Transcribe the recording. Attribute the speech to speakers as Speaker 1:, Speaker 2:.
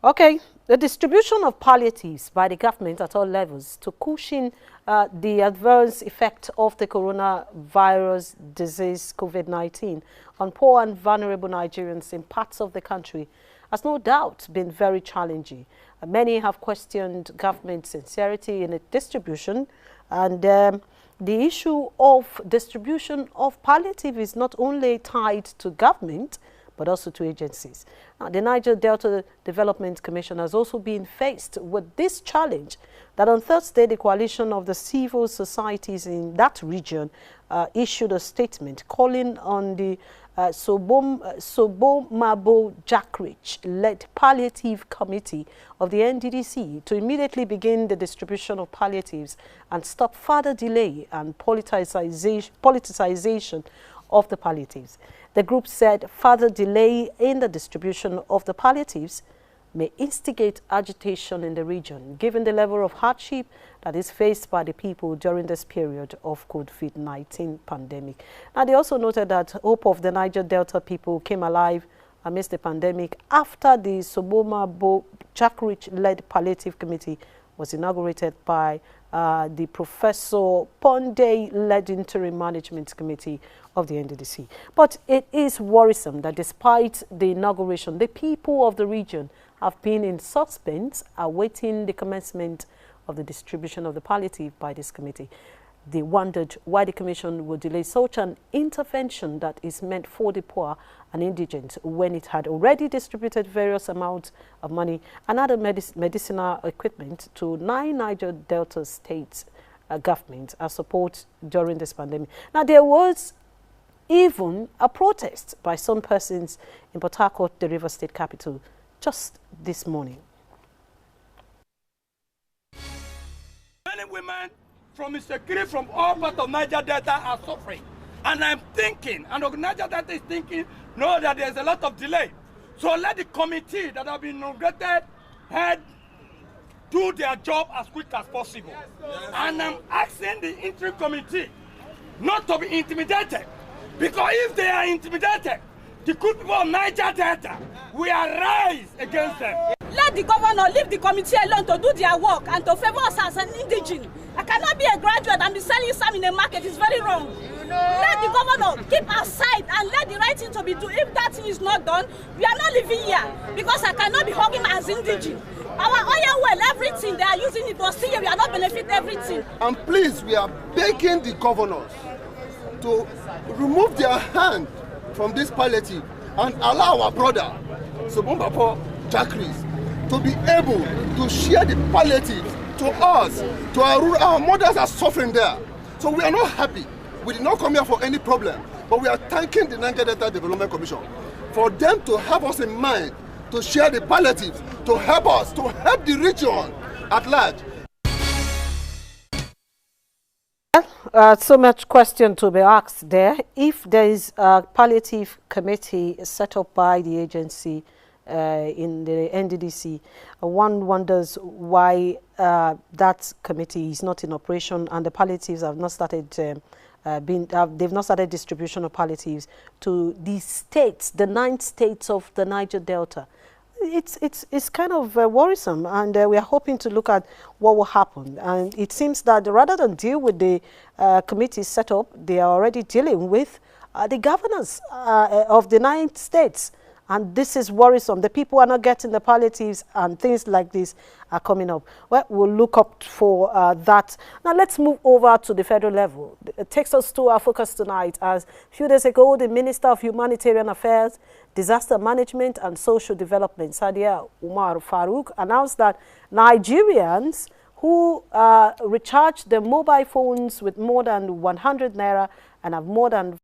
Speaker 1: Okay, the distribution of palliatives by the government at all levels to cushion the adverse effect of the coronavirus disease COVID-19 on poor and vulnerable Nigerians in parts of the country has no doubt been very challenging. Many have questioned government sincerity in its distribution, and the issue of distribution of palliative is not only tied to government but also to agencies. Now, the Niger Delta Development Commission has also been faced with this challenge that on Thursday, the coalition of the civil societies in that region issued a statement calling on the Sobomabo Jackrich-led Palliative Committee of the NDDC to immediately begin the distribution of palliatives and stop further delay and politicization of the palliatives. The group said further delay in the distribution of the palliatives may instigate agitation in the region, given the level of hardship that is faced by the people during this period of COVID-19 pandemic. Now, they also noted that hope of the Niger Delta people came alive amidst the pandemic after the Sobomabo Jackrich-led Palliative Committee was inaugurated by the Professor Ponde-led Interim Management Committee of the NDDC. But it is worrisome that despite the inauguration, the people of the region have been in suspense awaiting the commencement of the distribution of the palliative by this committee. They wondered why the Commission would delay such an intervention that is meant for the poor and indigent when it had already distributed various amounts of money and other medicinal equipment to 9 Niger Delta states governments as support during this pandemic. Now, there was even a protest by some persons in Port Harcourt, the River State capital, just this morning.
Speaker 2: Many women from insecurity from all parts of Niger Delta are suffering. And I'm thinking, and Niger Delta is thinking, no, that there's a lot of delay. So let the committee that have been inaugurated head do their job as quick as possible. Yes. And I'm asking the interim committee not to be intimidated. Because if they are intimidated, the good people of Niger Delta will arise against them.
Speaker 3: Let the governor leave the committee alone to do their work and to favor us as an indigene. I cannot be a graduate and be selling some in the market. It's very wrong. Let the governor keep aside and let the right thing to be done. If that thing is not done, we are not living here because I cannot be hugging as indigene. Our oil well, everything they are using it, but still we are not benefiting everything.
Speaker 4: And please, we are begging the governors to remove their hand from this palliative and allow our brother, Sobomabo Jackrich, to be able to share the palliative to us, to our mothers are suffering there. So we are not happy. We did not come here for any problem, but we are thanking the Niger Delta Development Commission for them to have us in mind to share the palliatives, to help us, to help the region at large.
Speaker 1: So much question to be asked there. If there is a palliative committee set up by the agency in the NDDC, one wonders why that committee is not in operation and the palliatives have not started they've not started distribution of palliatives to the states, the 9 states of the Niger Delta. It's kind of worrisome, and we are hoping to look at what will happen. And it seems that rather than deal with the committee set up, they are already dealing with the governors of the 9 states. And this is worrisome. The people are not getting the palliatives and things like this are coming up. Well, we'll look up for that. Now, let's move over to the federal level. It takes us to our focus tonight as a few days ago, the Minister of Humanitarian Affairs, Disaster Management and Social Development, Sadia Umar Farouk, announced that Nigerians who recharge their mobile phones with more than 100 naira and have more than